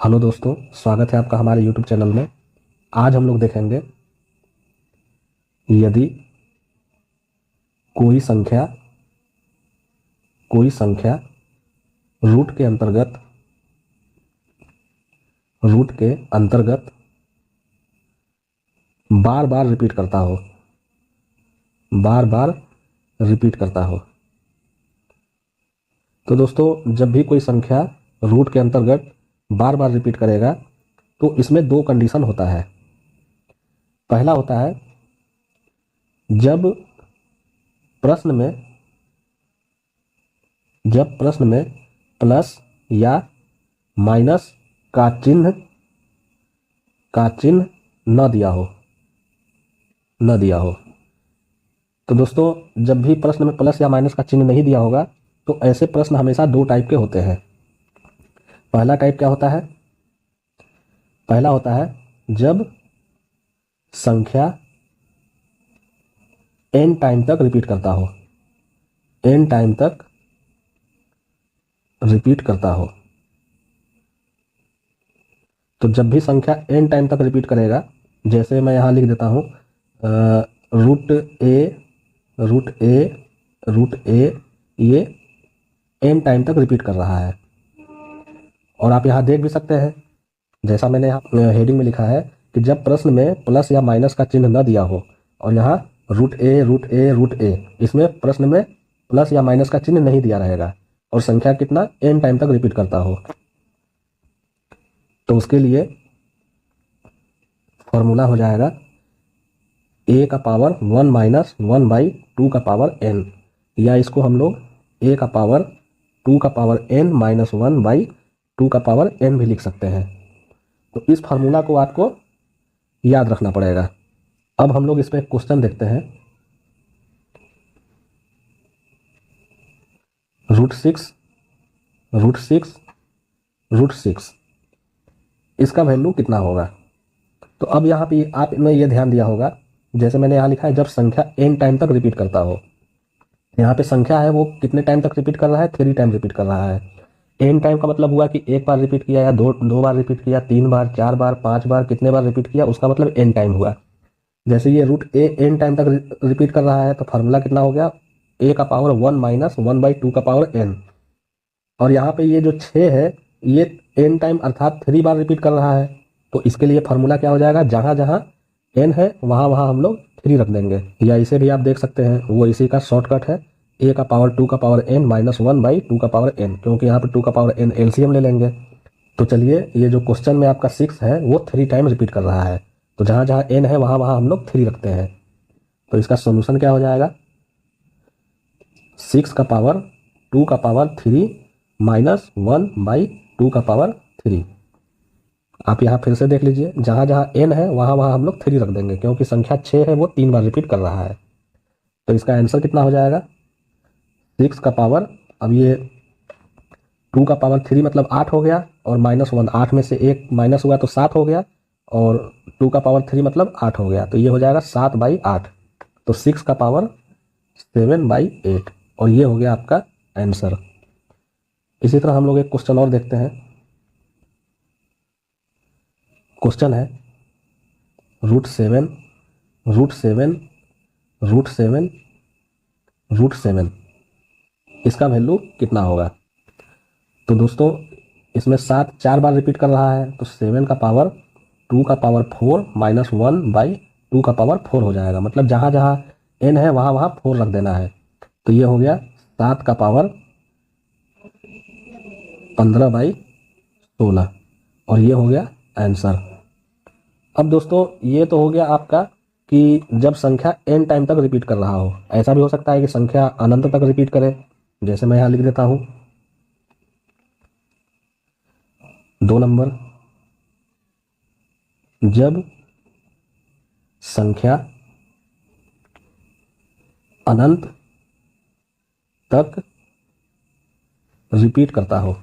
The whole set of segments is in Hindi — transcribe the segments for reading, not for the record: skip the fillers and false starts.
हेलो दोस्तों, स्वागत है आपका हमारे YouTube चैनल में। आज हम लोग देखेंगे यदि कोई संख्या रूट के अंतर्गत बार बार रिपीट करता हो। तो दोस्तों, जब भी कोई संख्या रूट के अंतर्गत बार बार रिपीट करेगा तो इसमें दो कंडीशन होता है। पहला होता है जब प्रश्न में प्लस या माइनस का चिन्ह न दिया हो। तो दोस्तों, जब भी प्रश्न में प्लस या माइनस का चिन्ह नहीं दिया होगा तो ऐसे प्रश्न हमेशा दो टाइप के होते हैं। पहला टाइप क्या होता है? पहला होता है जब संख्या n टाइम तक रिपीट करता हो। तो जब भी संख्या n टाइम तक रिपीट करेगा, जैसे मैं यहाँ लिख देता हूँ रूट ए, ये n टाइम तक रिपीट कर रहा है। और आप यहाँ देख भी सकते हैं, जैसा मैंने यहाँ हेडिंग में लिखा है कि जब प्रश्न में प्लस या माइनस का चिन्ह न दिया हो, और यहाँ रूट ए, इसमें प्रश्न में प्लस या माइनस का चिन्ह नहीं दिया रहेगा और संख्या कितना n टाइम तक रिपीट करता हो। तो उसके लिए फॉर्मूला हो जाएगा a का पावर 1 माइनस 1/2 का पावर n, या इसको हम लोग a का पावर 2 का पावर n माइनस 1/2 का पावर n भी लिख सकते हैं। तो इस फार्मूला को आपको याद रखना पड़ेगा। अब हम लोग इस पर क्वेश्चन देखते हैं। रूट सिक्स इसका वैल्यू कितना होगा? तो अब यहाँ पे आपने ये ध्यान दिया होगा, जैसे मैंने यहाँ लिखा है जब संख्या n टाइम तक रिपीट करता हो। यहाँ पे संख्या है वो कितने टाइम तक रिपीट कर रहा है? 3 टाइम रिपीट कर रहा है। n टाइम का मतलब हुआ कि एक बार रिपीट किया या दो बार रिपीट किया, 3 बार, 4 बार, 5 बार, कितने बार रिपीट किया, उसका मतलब n टाइम हुआ। जैसे ये रूट ए n टाइम तक रिपीट कर रहा है तो फार्मूला कितना हो गया? a का पावर 1 माइनस 1/2 का पावर n। और यहाँ पे ये जो 6 है ये n टाइम अर्थात 3 बार रिपीट कर रहा है। तो इसके लिए फार्मूला क्या हो जाएगा? जहाँ जहाँ n है वहाँ वहाँ हम लोग 3 रख देंगे, या इसे भी आप देख सकते हैं, वो इसी का शॉर्टकट है, a का पावर 2 का पावर n माइनस 1/2 का पावर n, क्योंकि यहाँ पे 2 का पावर n एलसीएम ले लेंगे। तो चलिए, ये जो क्वेश्चन में आपका 6 है वो 3 टाइम रिपीट कर रहा है, तो जहाँ जहाँ n है वहाँ वहाँ हम लोग 3 रखते हैं। तो इसका सोल्यूशन क्या हो जाएगा? 6 का पावर 2 का पावर 3 माइनस 1/2 का पावर 3। आप यहाँ फिर से देख लीजिए, जहाँ जहाँ n है वहाँ वहाँ हम लोग 3 रख देंगे, क्योंकि संख्या 6 है वो 3 बार रिपीट कर रहा है। तो इसका आंसर कितना हो जाएगा? 6 का पावर, अब ये 2 का पावर 3 मतलब 8 हो गया, और माइनस 1, 8 में से 1 माइनस हुआ तो 7 हो गया, और 2 का पावर 3 मतलब 8 हो गया, तो ये हो जाएगा 7/8। तो 6 का पावर 7/8, और ये हो गया आपका आंसर। इसी तरह हम लोग एक क्वेश्चन और देखते हैं। क्वेश्चन है रूट सेवन इसका वैल्यू कितना होगा? तो दोस्तों, इसमें 7 4 बार रिपीट कर रहा है, तो 7 का पावर 2 का पावर 4 माइनस 1/2 का पावर 4 हो जाएगा। मतलब जहाँ जहाँ n है वहाँ वहाँ 4 रख देना है। तो ये हो गया 7 का पावर 15/16, और ये हो गया आंसर। अब दोस्तों, ये तो हो गया आपका कि जब संख्या n टाइम तक रिपीट कर रहा हो। ऐसा भी हो सकता है कि संख्या अनंत तक रिपीट करे, जैसे मैं यहाँ लिख देता हूँ 2 नंबर, जब संख्या अनंत तक रिपीट करता हो।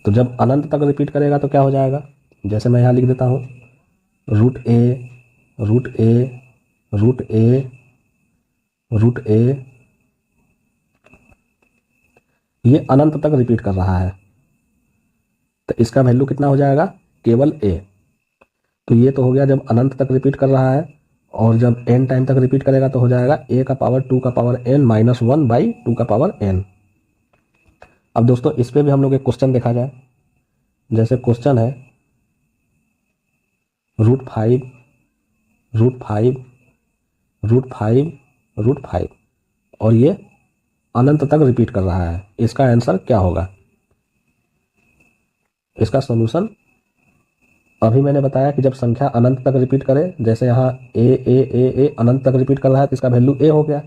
तो जब अनंत तक रिपीट करेगा तो क्या हो जाएगा? जैसे मैं यहाँ लिख देता हूँ रूट ए ये अनंत तक रिपीट कर रहा है, तो इसका वैल्यू कितना हो जाएगा, केवल ए। तो ये तो हो गया जब अनंत तक रिपीट कर रहा है, और जब एन टाइम तक रिपीट करेगा तो हो जाएगा ए का पावर 2 का पावर एन माइनस 1 बाई 2 का पावर एन। अब दोस्तों इस पे भी हम लोग एक क्वेश्चन देखा जाए। जैसे क्वेश्चन है √5 √5 √5 √5, और ये अनंत तक रिपीट कर रहा है, इसका आंसर क्या होगा। इसका सॉल्यूशन अभी मैंने बताया कि जब संख्या अनंत तक रिपीट करे, जैसे यहाँ ए अनंत तक रिपीट कर रहा है तो इसका वैल्यू ए हो गया।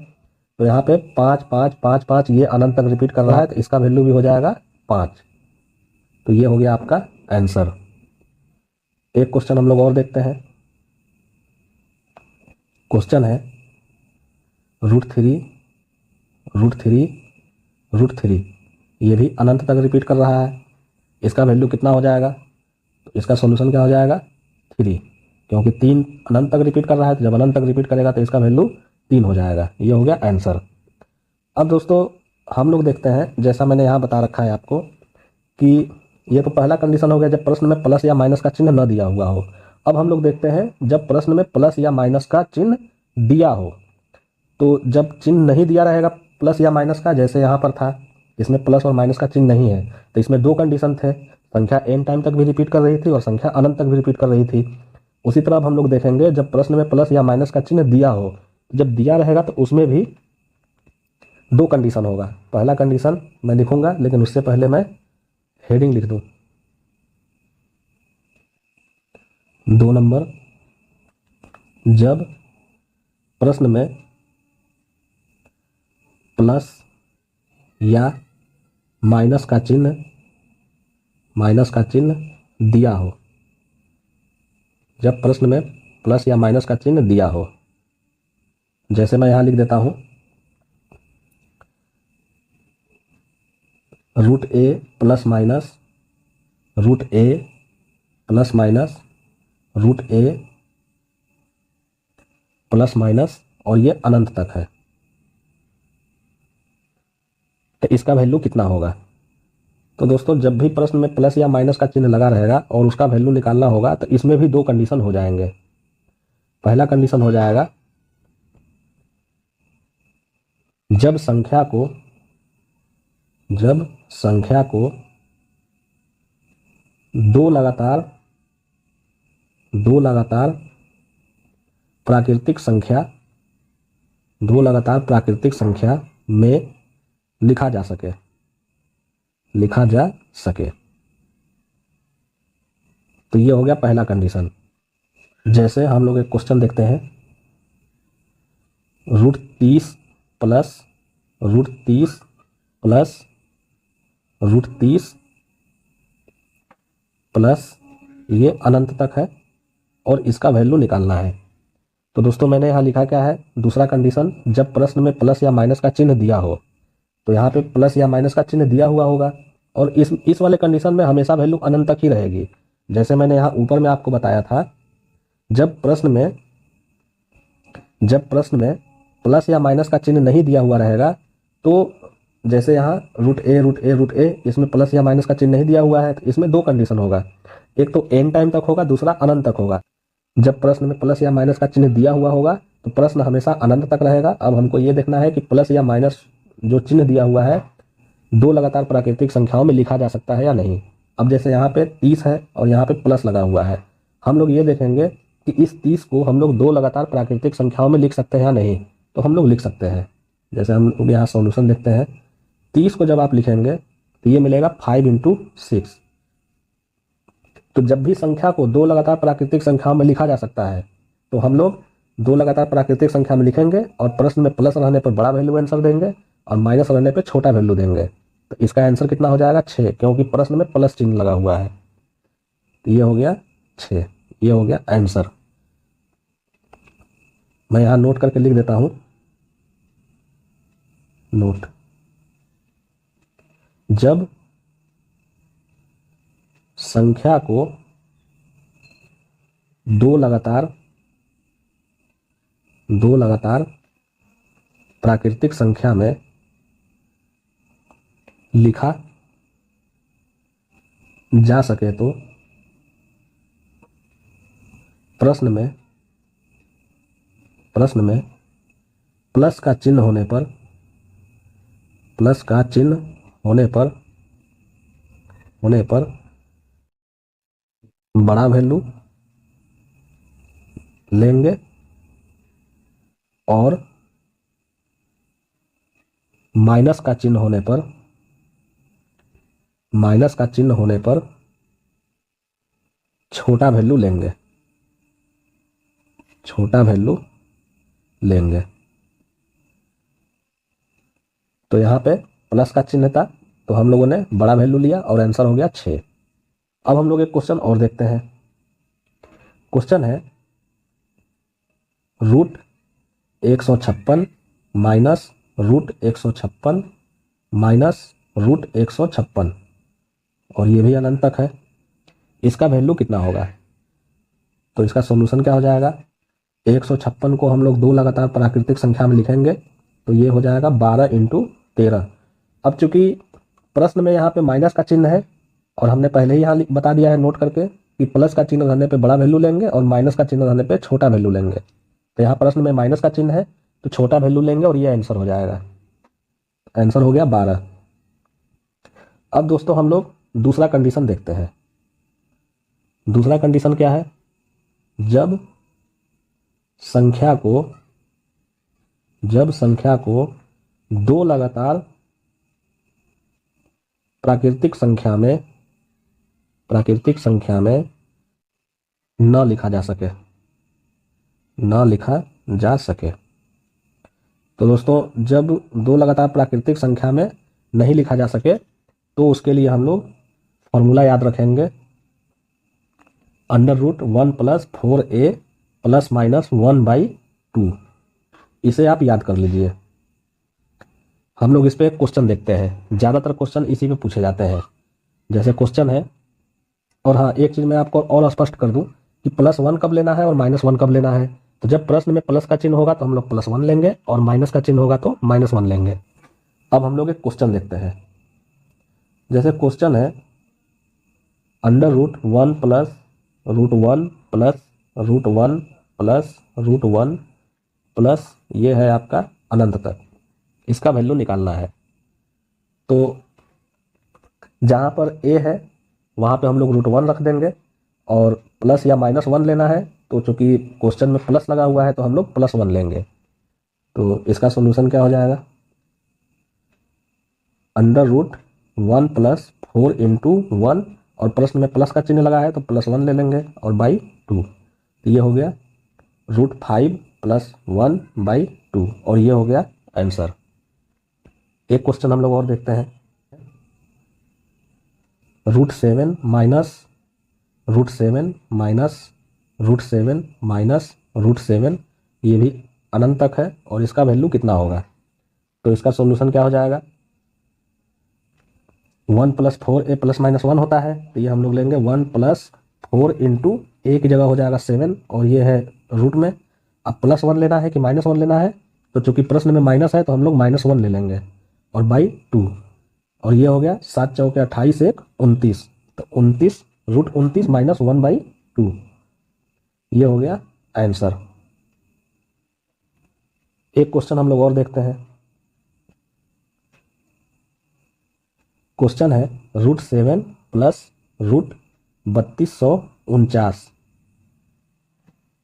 तो यहाँ पे 5 5 5 5 ये अनंत तक रिपीट कर रहा है, तो इसका वैल्यू भी हो जाएगा 5। तो ये हो गया आपका आंसर। एक क्वेश्चन हम लोग और देखते हैं। क्वेश्चन है √3 √3 √3, ये भी अनंत तक रिपीट कर रहा है, इसका वैल्यू कितना हो जाएगा। तो इसका सॉल्यूशन क्या हो जाएगा, 3, क्योंकि 3 अनंत तक रिपीट कर रहा है, तो जब अनंत तक रिपीट करेगा तो इसका वैल्यू 3 हो जाएगा। ये हो गया आंसर। अब दोस्तों हम लोग देखते हैं, जैसा मैंने यहाँ बता रखा है आपको कि ये तो पहला कंडीशन हो गया जब प्रश्न में प्लस या माइनस का चिन्ह न दिया हुआ हो। अब हम लोग देखते हैं जब प्रश्न में प्लस या माइनस का चिन्ह दिया हो। तो जब चिन्ह नहीं दिया रहेगा प्लस या माइनस का, जैसे यहाँ पर था, इसमें प्लस और माइनस का चिन्ह नहीं है, तो इसमें दो कंडीशन थे, संख्या n टाइम तक भी रिपीट कर रही थी और संख्या अनंत तक भी रिपीट कर रही थी। उसी तरह अब हम लोग देखेंगे जब प्रश्न में प्लस या माइनस का चिन्ह दिया हो, जब दिया रहेगा तो उसमें भी दो कंडीशन होगा। पहला कंडीशन मैं लिखूंगा, लेकिन उससे पहले मैं हेडिंग लिख दूं। 2 नंबर, जब प्रश्न में प्लस या माइनस का चिन्ह दिया हो, जब प्रश्न में प्लस या माइनस का चिन्ह दिया हो, जैसे मैं यहां लिख देता हूं √a plus minus √a plus minus √a plus minus, और ये अनंत तक है, तो इसका वैल्यू कितना होगा। तो दोस्तों जब भी प्रश्न में प्लस या माइनस का चिन्ह लगा रहेगा और उसका वैल्यू निकालना होगा, तो इसमें भी दो कंडीशन हो जाएंगे। पहला कंडीशन हो जाएगा जब संख्या को दो लगातार प्राकृतिक संख्या में लिखा जा सके। तो ये हो गया पहला कंडीशन। जैसे हम लोग एक क्वेश्चन देखते हैं, √30 प्लस √30 प्लस √30 प्लस, ये अनंत तक है और इसका वैल्यू निकालना है। तो दोस्तों मैंने यहाँ लिखा क्या है, दूसरा कंडीशन, जब प्रश्न में प्लस या माइनस का चिन्ह दिया हो। तो यहाँ पे प्लस या माइनस का चिन्ह दिया हुआ होगा, और इस वाले कंडीशन में हमेशा वैल्यू अनंत तक ही रहेगी। जैसे मैंने यहाँ ऊपर में आपको बताया था, जब प्रश्न में प्लस या माइनस का चिन्ह नहीं दिया हुआ रहेगा, तो जैसे यहाँ √a इसमें प्लस या माइनस का चिन्ह नहीं दिया हुआ है, तो इसमें दो कंडीशन होगा, एक तो n टाइम तक होगा, दूसरा अनंत तक होगा। जब प्रश्न में प्लस या माइनस का चिन्ह दिया हुआ होगा तो प्रश्न हमेशा अनंत तक रहेगा। अब हमको ये देखना है कि प्लस या माइनस जो चिन्ह दिया हुआ है दो लगातार प्राकृतिक संख्याओं में लिखा जा सकता है या नहीं। अब जैसे यहाँ पे 30 है और यहाँ पे प्लस लगा हुआ है, हम लोग ये देखेंगे कि इस 30 को हम लोग दो लगातार प्राकृतिक संख्याओं में लिख सकते हैं या नहीं। तो हम लोग लिख सकते हैं। जैसे हम लोग यहाँ सॉल्यूशन देखते हैं, 30 को जब आप लिखेंगे तो ये मिलेगा 5 × 6। तो जब भी संख्या को दो लगातार प्राकृतिक संख्याओं में लिखा जा सकता है, तो हम लोग दो लगातार प्राकृतिक संख्या में लिखेंगे और प्रश्न में प्लस रहने पर बड़ा वैल्यू आंसर देंगे और माइनस रहने पर छोटा वैल्यू देंगे। तो इसका आंसर कितना हो जाएगा, 6, क्योंकि प्रश्न में प्लस चिन्ह लगा हुआ है। तो ये हो गया 6, ये हो गया आंसर। मैं यहां नोट करके लिख देता हूं, नोट, जब संख्या को दो लगातार प्राकृतिक संख्या में लिखा जा सके तो प्रश्न में प्लस का चिन्ह होने पर बड़ा वैल्यू लेंगे और माइनस का चिन्ह होने पर छोटा वैल्यू लेंगे। तो यहाँ पे प्लस का चिन्ह था तो हम लोगों ने बड़ा वैल्यू लिया और आंसर हो गया 6। अब हम लोग एक क्वेश्चन और देखते हैं। क्वेश्चन है √156 माइनस √156 माइनस √156 और ये भी अनंत तक है। इसका वैल्यू कितना होगा? तो इसका सॉल्यूशन क्या हो जाएगा? 156 को हम लोग दो लगातार प्राकृतिक संख्या में लिखेंगे तो ये हो जाएगा 12 × 13। अब चूंकि प्रश्न में यहाँ पे माइनस का चिन्ह है और हमने पहले ही यहाँ बता दिया है नोट करके कि प्लस का चिन्ह रहने पे बड़ा वैल्यू लेंगे और माइनस का चिन्ह रहने पे छोटा वैल्यू लेंगे। तो यहाँ प्रश्न में माइनस का चिन्ह है तो छोटा वैल्यू लेंगे और ये आंसर हो जाएगा। आंसर हो गया 12। अब दोस्तों हम लोग दूसरा कंडीशन देखते हैं। दूसरा कंडीशन क्या है? जब संख्या को दो लगातार प्राकृतिक संख्या में न लिखा जा सके। तो दोस्तों जब दो लगातार प्राकृतिक संख्या में नहीं लिखा जा सके तो उसके लिए हम लोग फॉर्मूला याद रखेंगे, √1 + 4a ± 1/2। इसे आप याद कर लीजिए। हम लोग इस पे एक क्वेश्चन देखते हैं। ज़्यादातर क्वेश्चन इसी पे पूछे जाते हैं। जैसे क्वेश्चन है, और हाँ एक चीज़ मैं आपको और स्पष्ट कर दूं कि +1 कब लेना है और -1 कब लेना है। तो जब प्रश्न में प्लस का चिन्ह होगा तो हम लोग +1 लेंगे और माइनस का चिन्ह होगा तो -1 लेंगे। अब हम लोग एक क्वेश्चन देखते हैं। जैसे क्वेश्चन है √1 + √1 + √1 + √1 प्लस ये है आपका अनंत तक, इसका वैल्यू निकालना है। तो जहाँ पर a है वहाँ पे हम लोग √1 रख देंगे और प्लस या -1 लेना है तो चूंकि क्वेश्चन में प्लस लगा हुआ है तो हम लोग +1 लेंगे। तो इसका सॉल्यूशन क्या हो जाएगा? √1 + 4 × 1 और प्रश्न में प्लस का चिन्ह लगा है तो +1 ले लेंगे और /2। तो ये हो गया √5 + 1/2 और ये हो गया आंसर। एक क्वेश्चन हम लोग और देखते हैं। √7 - √7 ये भी अनंत तक है और इसका वैल्यू कितना होगा? तो इसका सॉल्यूशन क्या हो जाएगा? 1 + 4a ± 1 होता है तो ये हम लोग लेंगे 1 + 4 × a की जगह हो जाएगा 7 और ये है रूट में। अब +1 लेना है कि -1 लेना है? तो चूंकि प्रश्न में माइनस है तो हम लोग -1 ले लेंगे और /2 और ये हो गया 7 × 4 = 28, 1 29। तो 29 √29 - 1/2 ये हो गया आंसर। एक क्वेश्चन हम लोग और देखते हैं। क्वेश्चन है √7 + √3249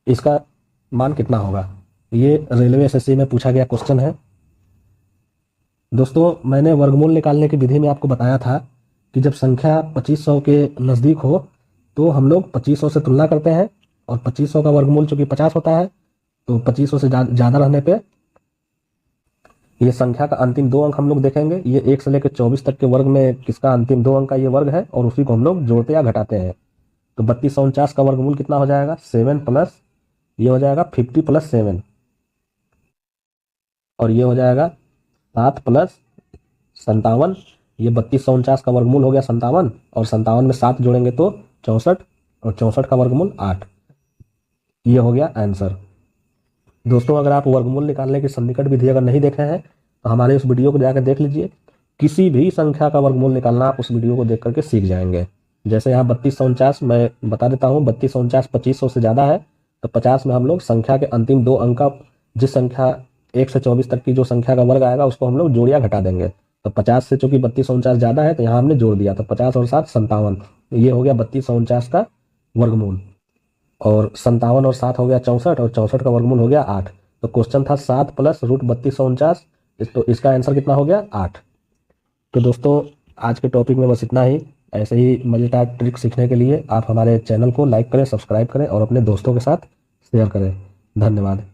इसका मान कितना होगा? ये रेलवे एसएससी में पूछा गया क्वेश्चन है। दोस्तों मैंने वर्गमूल निकालने की विधि में आपको बताया था कि जब संख्या 2500 के नज़दीक हो तो हम लोग 2500 से तुलना करते हैं और 2500 का वर्गमूल चूंकि 50 होता है तो 2500 से ज़्यादा रहने पे ये संख्या का अंतिम 2 अंक हम लोग देखेंगे। ये 1 से लेकर 24 तक के वर्ग में किसका अंतिम 2 अंक का ये वर्ग है और उसी को हम लोग जोड़ते या घटाते हैं। तो 3249 का वर्गमूल कितना हो जाएगा? 7 प्लस ये हो जाएगा 50 + 7 और ये हो जाएगा 7 + 57। ये 3249 का वर्गमूल हो गया 57 और 57 में 7 जोड़ेंगे तो 64 और 64 का वर्गमूल 8। ये हो गया आंसर। दोस्तों अगर आप वर्गमूल निकालने की सन्निकट विधि अगर नहीं देखे हैं तो हमारे इस वीडियो को जाकर देख लीजिए। किसी भी संख्या का वर्गमूल निकालना आप उस वीडियो को देख करके सीख जाएंगे। जैसे यहाँ 3249 मैं बता देता हूँ, 3249 2500 से ज़्यादा है, तो 50 में हम लोग संख्या के अंतिम दो अंक का, जिस संख्या 1 से 24 तक की जो संख्या का वर्ग आएगा उसको हम लोग जोड़ या घटा देंगे। तो 50 से चूंकि 3249 ज़्यादा है तो यहाँ हमने जोड़ दिया, तो 50 और 7 57, ये हो गया 3249 का वर्गमूल। और 57 और 7 हो गया 64, और 64 का वर्गमूल हो गया 8। तो क्वेश्चन था 7 प्लस रूट 3249, तो इसका आंसर कितना हो गया 8। तो दोस्तों आज के टॉपिक में बस इतना ही। ऐसे ही मज़ेदार ट्रिक सीखने के लिए आप हमारे चैनल को लाइक करें, सब्सक्राइब करें और अपने दोस्तों के साथ शेयर करें। धन्यवाद।